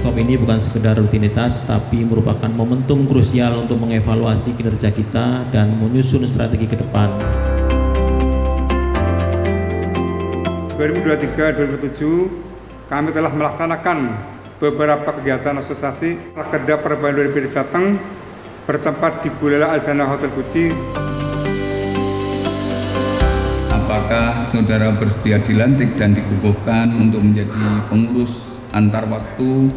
Muskom ini bukan sekedar rutinitas, tapi merupakan momentum krusial untuk mengevaluasi kinerja kita dan menyusun strategi ke depan. 2023-2027 kami telah melaksanakan beberapa kegiatan asosiasi Rakerda Perbarindo DPD Jateng bertempat di Bulela Alzana Hotel Guci. Apakah saudara bersedia dilantik dan dikukuhkan untuk menjadi pengurus antar waktu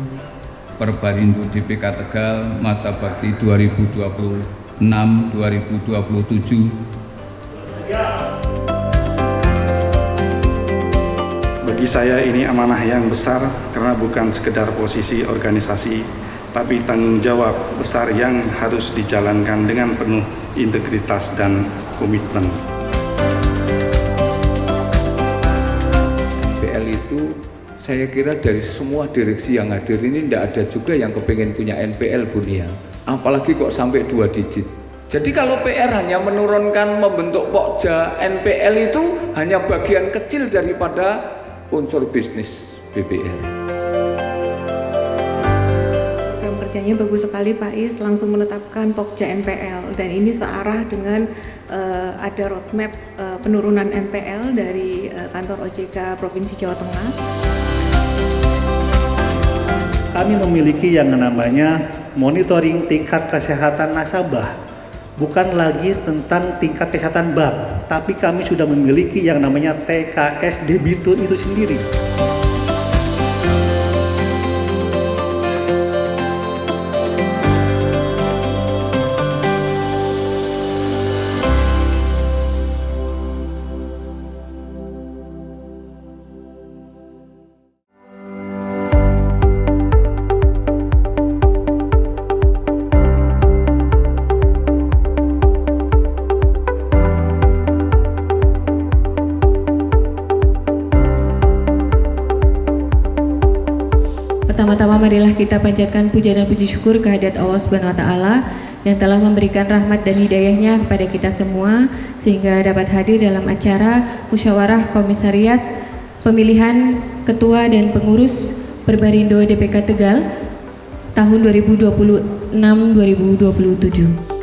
Perbarindo DPK Tegal masa bakti 2026-2027? Bagi saya ini amanah yang besar karena bukan sekedar posisi organisasi, tapi tanggung jawab besar yang harus dijalankan dengan penuh integritas dan komitmen. NPL itu saya kira dari semua direksi yang hadir ini tidak ada juga yang kepengen punya NPL, Bu Nia. Apalagi kok sampai 2 digit. Jadi kalau PR hanya menurunkan membentuk pokja, NPL itu hanya bagian kecil daripada unsur bisnis BBL. Program kerjanya bagus sekali Pak Is, langsung menetapkan pokja NPL dan ini searah dengan ada roadmap penurunan NPL dari kantor OJK Provinsi Jawa Tengah. Kami memiliki yang namanya monitoring tingkat kesehatan nasabah, bukan lagi tentang tingkat kesehatan bank, tapi kami sudah memiliki yang namanya TKS debitur itu sendiri. Pertama-tama marilah kita panjatkan puja dan puji syukur kehadirat Allah Subhanahu wa taala yang telah memberikan rahmat dan hidayahnya kepada kita semua sehingga dapat hadir dalam acara musyawarah komisariat pemilihan ketua dan pengurus Perbarindo DPK Tegal tahun 2026-2027.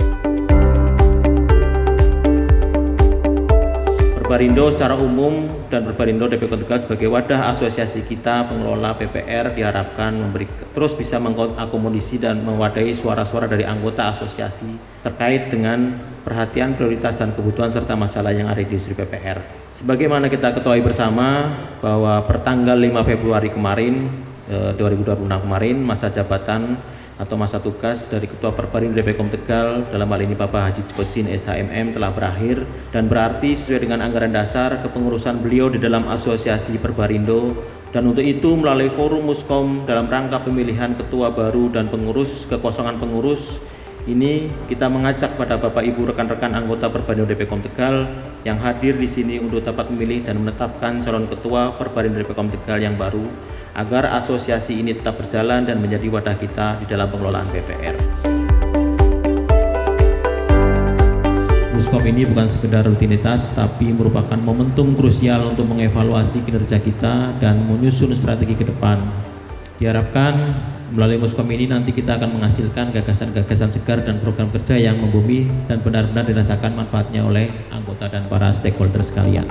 Perbarindo secara umum dan Perbarindo DPK Tegal sebagai wadah asosiasi kita pengelola PPR diharapkan terus bisa mengakomodasi dan mewadahi suara-suara dari anggota asosiasi terkait dengan perhatian, prioritas dan kebutuhan serta masalah yang ada di industri PPR. Sebagaimana kita ketahui bersama bahwa pertanggal 5 Februari kemarin 2026 kemarin masa jabatan atau masa tugas dari Ketua Perbarindo DPK Tegal dalam hal ini Bapak Haji Kocin SHMM telah berakhir dan berarti sesuai dengan anggaran dasar kepengurusan beliau di dalam asosiasi Perbarindo dan untuk itu melalui forum Muskom dalam rangka pemilihan ketua baru dan pengurus kekosongan pengurus ini kita mengajak pada Bapak Ibu rekan-rekan anggota Perbarindo DPK Tegal yang hadir di sini untuk dapat memilih dan menetapkan calon ketua Perbarindo DPK Tegal yang baru agar asosiasi ini tetap berjalan dan menjadi wadah kita di dalam pengelolaan PPR. Muskom ini bukan sekedar rutinitas, tapi merupakan momentum krusial untuk mengevaluasi kinerja kita dan menyusun strategi ke depan. Diharapkan melalui Muskom ini nanti kita akan menghasilkan gagasan-gagasan segar dan program kerja yang membumi dan benar-benar dirasakan manfaatnya oleh anggota dan para stakeholder sekalian.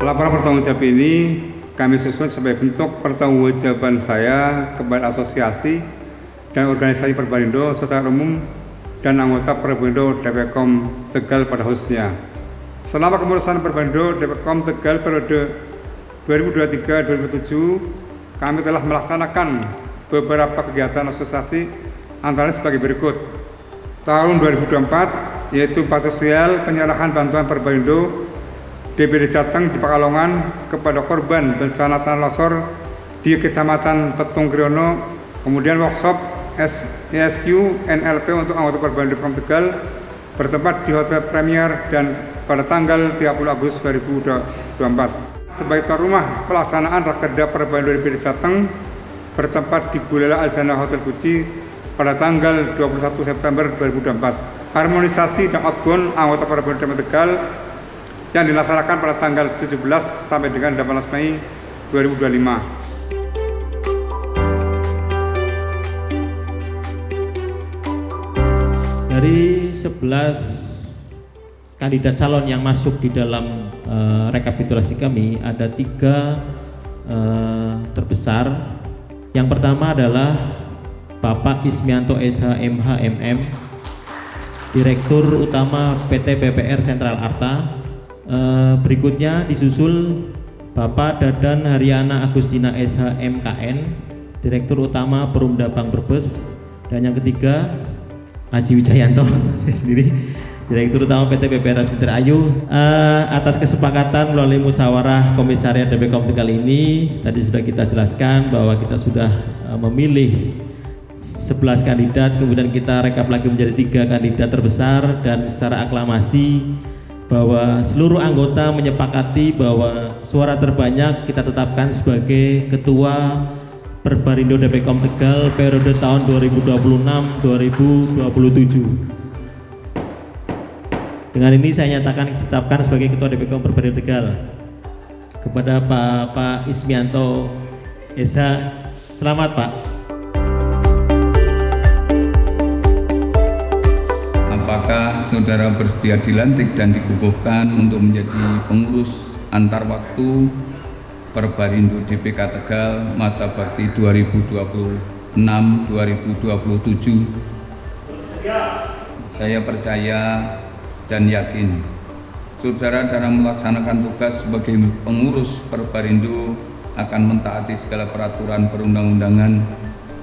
Laporan pertanggungjawaban ini kami susun sebagai bentuk pertanggungjawaban saya kepada asosiasi dan organisasi Perbarindo secara umum dan anggota Perbarindo DPK Tegal pada khususnya. Selama kepengurusan Perbarindo DPK Tegal periode 2023-2027 kami telah melaksanakan beberapa kegiatan asosiasi antara sebagai berikut. Tahun 2024 yaitu bakti sosial penyerahan bantuan Perbarindo DPD Jateng di Pekalongan kepada korban bencana tanah longsor di Kecamatan Petung Kriono, kemudian workshop ESQ NLP untuk anggota Perbarindo DPK Tegal bertempat di Hotel Premier dan pada tanggal 30 Agustus 2024. Sebagai tuan rumah pelaksanaan Rakerda Perbarindo DPD Jateng bertempat di Bulela Alzana Hotel Guci pada tanggal 21 September 2024. Harmonisasi dan outbound anggota Perbarindo DPD Tegal yang dilaksanakan pada tanggal 17 sampai dengan 18 Mei 2025. Dari 11 kandidat calon yang masuk di dalam rekapitulasi kami, ada 3 terbesar. Yang pertama adalah Bapak Ismianto SH MH MM, Direktur Utama PT PPR Sentral Arta. Berikutnya disusul Bapak Dadan Haryana Agustina SH MKN, Direktur Utama Perumda Bank Brebes. Dan yang ketiga Aji Wijayanto, saya sendiri, Direktur Utama PT PPR Rasmitra Ayu. Atas kesepakatan melalui musyawarah komisariat DPKOM Tegal ini, tadi sudah kita jelaskan bahwa kita sudah memilih 11 kandidat, kemudian kita rekap lagi menjadi 3 kandidat terbesar, dan secara aklamasi bahwa seluruh anggota menyepakati bahwa suara terbanyak kita tetapkan sebagai Ketua Perbarindo DPKOM Tegal periode tahun 2026-2027. Dengan ini saya nyatakan ditetapkan sebagai Ketua DPKOM Perbarindo Tegal. Kepada Pak Ismianto SH, selamat Pak. Apakah saudara bersedia dilantik dan dikukuhkan untuk menjadi pengurus antar waktu Perbarindo DPK Tegal masa bakti 2026-2027? Saya percaya dan yakin saudara dalam melaksanakan tugas sebagai pengurus Perbarindo akan mentaati segala peraturan perundang-undangan,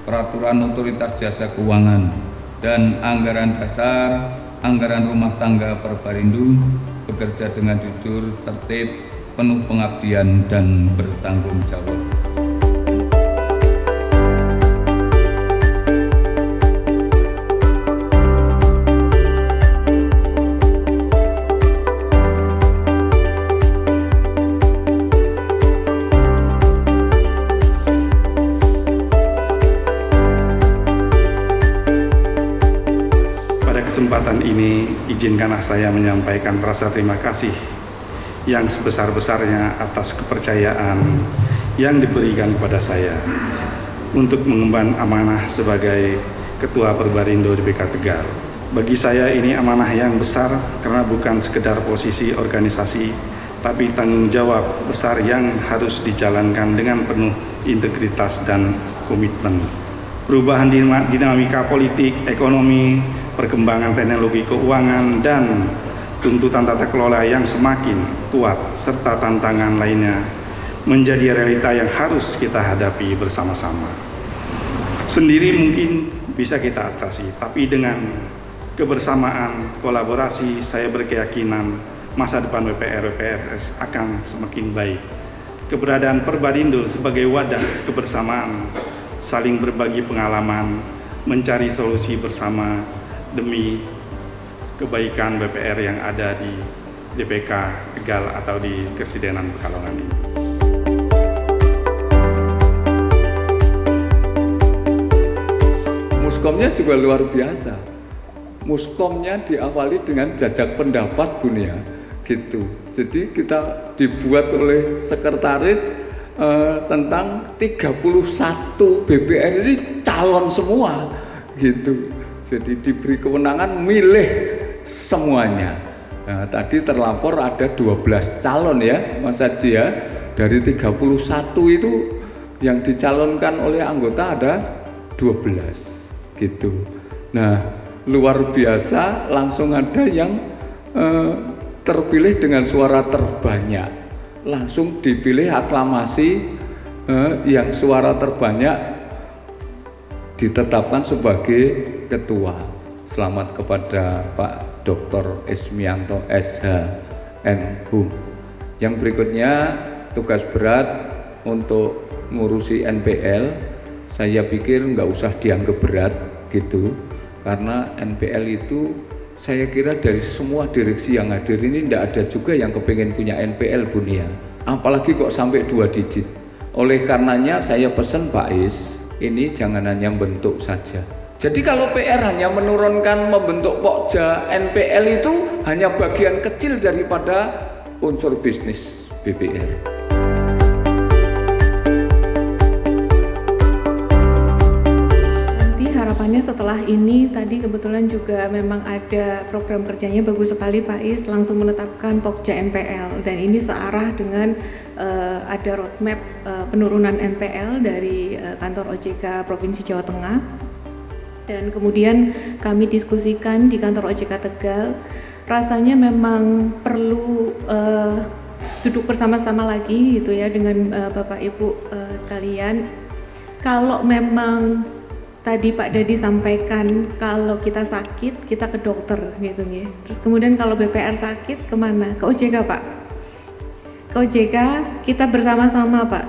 peraturan otoritas jasa keuangan, dan anggaran dasar, anggaran rumah tangga Perbarindo, bekerja dengan jujur, tertib, penuh pengabdian, dan bertanggung jawab. Pada kesempatan ini, izinkanlah saya menyampaikan rasa terima kasih yang sebesar-besarnya atas kepercayaan yang diberikan kepada saya untuk mengemban amanah sebagai Ketua Perbarindo DPK Tegal. Bagi saya ini amanah yang besar karena bukan sekedar posisi organisasi, tapi tanggung jawab besar yang harus dijalankan dengan penuh integritas dan komitmen. Perubahan dinamika politik, ekonomi, perkembangan teknologi keuangan, dan tuntutan tata kelola yang semakin kuat serta tantangan lainnya menjadi realita yang harus kita hadapi bersama-sama. Sendiri mungkin bisa kita atasi, tapi dengan kebersamaan, kolaborasi, saya berkeyakinan masa depan PPRS akan semakin baik. Keberadaan Perbarindo sebagai wadah kebersamaan, saling berbagi pengalaman, mencari solusi bersama demi kebaikan BPR yang ada di DPK Tegal atau di Kesidenan Pekalongan ini. Muskomnya juga luar biasa. Muskomnya diawali dengan jajak pendapat Bunia, gitu. Jadi kita dibuat oleh sekretaris tentang 31 BPR ini calon semua, gitu. Jadi diberi kewenangan milih semuanya. Nah, tadi terlapor ada 12 calon ya Mas Haji ya. Dari 31 itu yang dicalonkan oleh anggota ada 12 gitu. Nah, luar biasa, langsung ada yang terpilih dengan suara terbanyak. Langsung dipilih aklamasi, yang suara terbanyak ditetapkan sebagai ketua. Selamat kepada Pak Dr. Ismianto SH MHum. Yang berikutnya tugas berat untuk ngurusi NPL. Saya pikir nggak usah dianggap berat gitu, karena NPL itu saya kira dari semua direksi yang hadir ini nggak ada juga yang kepengen punya NPL Bunia, apalagi kok sampai 2 digit. Oleh karenanya saya pesan Pak Is, ini jangan hanya bentuk saja. Jadi kalau PR hanya menurunkan membentuk pokja, NPL itu hanya bagian kecil daripada unsur bisnis BPR. Harapannya setelah ini tadi kebetulan juga memang ada program kerjanya bagus sekali Pak Is, langsung menetapkan Pokja NPL, dan ini searah dengan ada roadmap penurunan NPL dari kantor OJK Provinsi Jawa Tengah, dan kemudian kami diskusikan di kantor OJK Tegal. Rasanya memang perlu duduk bersama-sama lagi gitu ya dengan Bapak Ibu sekalian. Kalau memang tadi Pak Dadi sampaikan kalau kita sakit kita ke dokter gitu ya. Terus kemudian kalau BPR sakit kemana? Ke OJK Pak. Ke OJK kita bersama-sama Pak.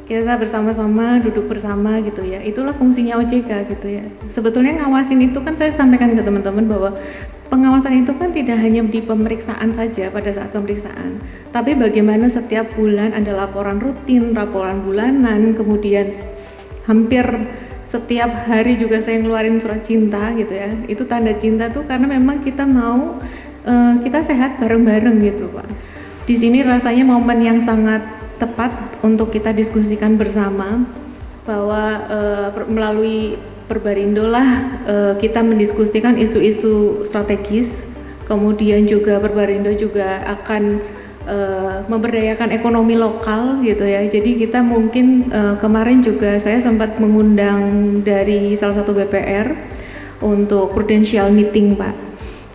Kita bersama-sama duduk bersama gitu ya. Itulah fungsinya OJK gitu ya. Sebetulnya ngawasin itu kan saya sampaikan ke teman-teman bahwa pengawasan itu kan tidak hanya di pemeriksaan saja pada saat pemeriksaan, tapi bagaimana setiap bulan ada laporan rutin, laporan bulanan, kemudian hampir setiap hari juga saya ngeluarin surat cinta gitu ya. Itu tanda cinta tuh karena memang kita mau kita sehat bareng-bareng gitu Pak. Di sini rasanya momen yang sangat tepat untuk kita diskusikan bersama bahwa melalui Perbarindo lah kita mendiskusikan isu-isu strategis. Kemudian juga Perbarindo juga akan memberdayakan ekonomi lokal gitu ya. Jadi kita mungkin kemarin juga saya sempat mengundang dari salah satu BPR untuk prudential meeting Pak.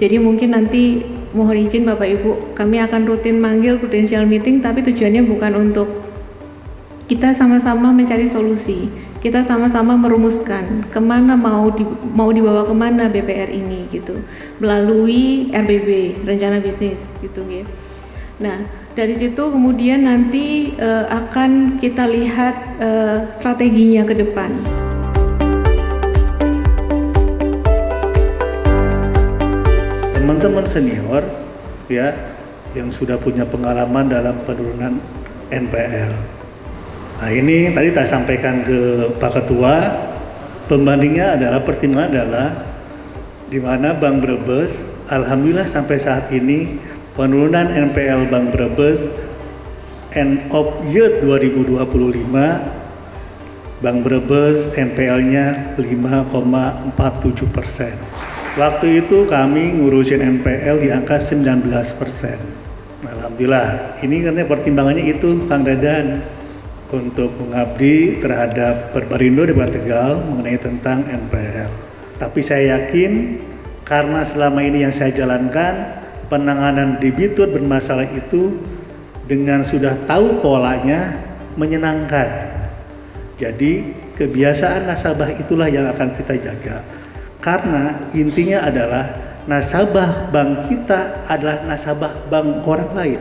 Jadi mungkin nanti mohon izin Bapak Ibu, kami akan rutin manggil prudential meeting, tapi tujuannya bukan untuk kita sama-sama mencari solusi, kita sama-sama merumuskan kemana mau dibawa kemana BPR ini gitu, melalui RBB, rencana bisnis gitu ya. Nah, dari situ kemudian nanti akan kita lihat strateginya ke depan. Teman-teman senior ya yang sudah punya pengalaman dalam penurunan NPL. Nah, ini tadi saya sampaikan ke Pak Ketua, pembandingnya adalah pertimbangan adalah di mana Bank Brebes alhamdulillah sampai saat ini penurunan NPL Bank Brebes end of year 2025 Bank Brebes NPL-nya 5,47%. Waktu itu kami ngurusin NPL di angka 19%. Alhamdulillah, ini karena pertimbangannya itu Kang Dadan untuk mengabdi terhadap Perbarindo di Tegal mengenai tentang NPL. Tapi saya yakin karena selama ini yang saya jalankan penanganan debitur bermasalah itu dengan sudah tahu polanya menyenangkan. Jadi kebiasaan nasabah itulah yang akan kita jaga. Karena intinya adalah nasabah bank kita adalah nasabah bank orang lain.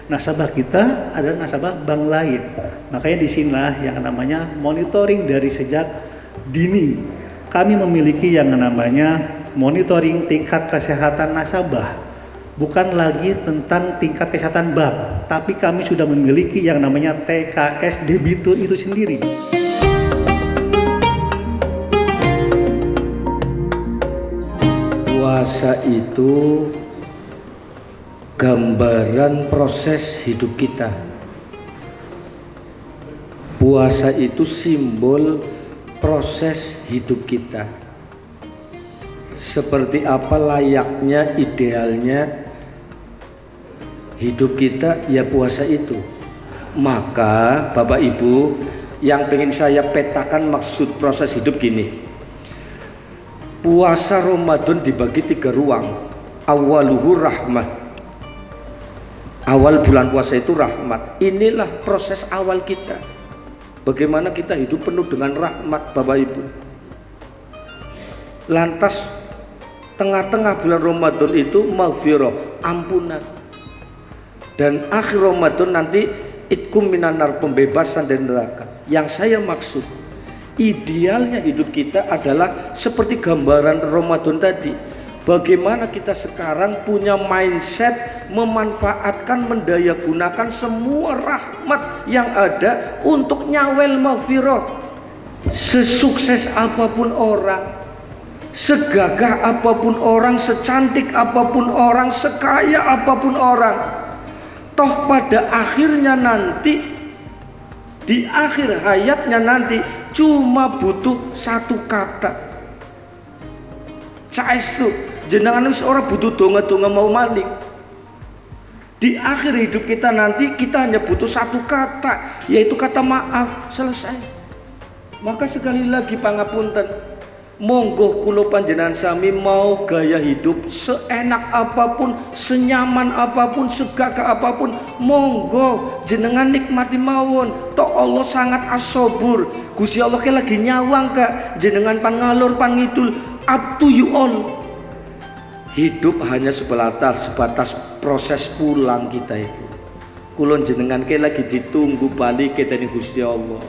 Nasabah kita adalah nasabah bank lain. Makanya disinilah yang namanya monitoring dari sejak dini. Kami memiliki yang namanya monitoring tingkat kesehatan nasabah. Bukan lagi tentang tingkat kesehatan bank, tapi kami sudah memiliki yang namanya TKS debitur itu sendiri. Puasa itu gambaran proses hidup kita. Puasa itu simbol proses hidup kita. Seperti apa layaknya, idealnya hidup kita, ya puasa itu. Maka Bapak Ibu yang pengen saya petakan maksud proses hidup gini. Puasa Ramadan dibagi 3 ruang. Awaluhu rahmah. Awal bulan puasa itu rahmat. Inilah proses awal kita. Bagaimana kita hidup penuh dengan rahmat Bapak Ibu. Lantas tengah-tengah bulan Ramadan itu maghfirah, ampunan. Dan akhir Ramadan nanti itkum minanar, pembebasan dari neraka. Yang saya maksud, idealnya hidup kita adalah seperti gambaran Ramadan tadi. Bagaimana kita sekarang punya mindset memanfaatkan, mendayagunakan semua rahmat yang ada untuk nyawel maghfirah. Sesukses apapun orang, segagah apapun orang, secantik apapun orang, sekaya apapun orang, Toh pada akhirnya nanti, di akhir hayatnya nanti cuma butuh satu kata. Saestu jenengan wis ora butuh donga-donga mau maling. Di akhir hidup kita nanti kita hanya butuh satu kata, yaitu kata maaf, selesai. Maka sekali lagi pangapunten, monggo kula panjenengan sami mau gaya hidup seenak apapun, senyaman apapun, segagah apapun, monggo jenengan nikmati mawon. Tok Allah sangat asobur. Gusti Allah ke lagi nyawang kak, jenengan pan ngalur pan ngidul, up to you all. Hidup hanya sebatas proses pulang kita itu. Kulon jenengan ke lagi ditunggu balik kita nih Gusti Allah.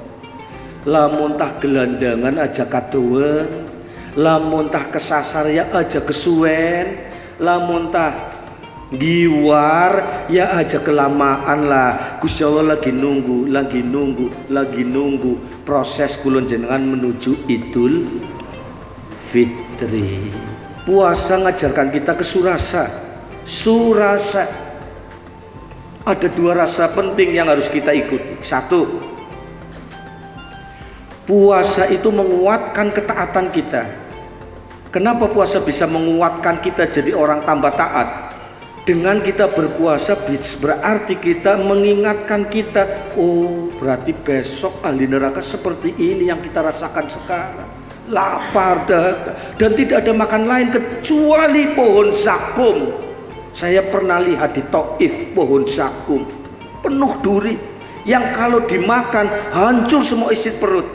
Lamun tah gelandangan aja kaduwen, lamun tah kesasar ya aja kesuwen, lamun tah giwar ya aja kelamaan lah. Gusti Allah lagi nunggu proses kulon jenengan menuju Idul Fitri. Puasa ngajarkan kita ke surasa. Ada dua rasa penting yang harus kita ikuti. Satu, puasa itu menguatkan ketaatan kita. Kenapa puasa bisa menguatkan kita jadi orang tambah taat? Dengan kita berpuasa berarti kita mengingatkan kita, oh berarti besok ahli neraka seperti ini yang kita rasakan sekarang. Lapar dan tidak ada makan lain kecuali pohon zakum. Saya pernah lihat di Taif pohon zakum penuh duri yang kalau dimakan hancur semua isi perut.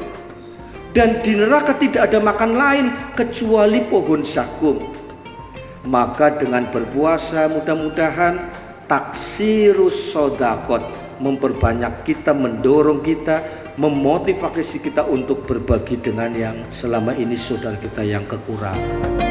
Dan di neraka tidak ada makan lain kecuali pohon zakum. Maka dengan berpuasa mudah-mudahan taksirus sodakot memperbanyak kita, mendorong kita, memotivasi kita untuk berbagi dengan yang selama ini saudara kita yang kekurangan.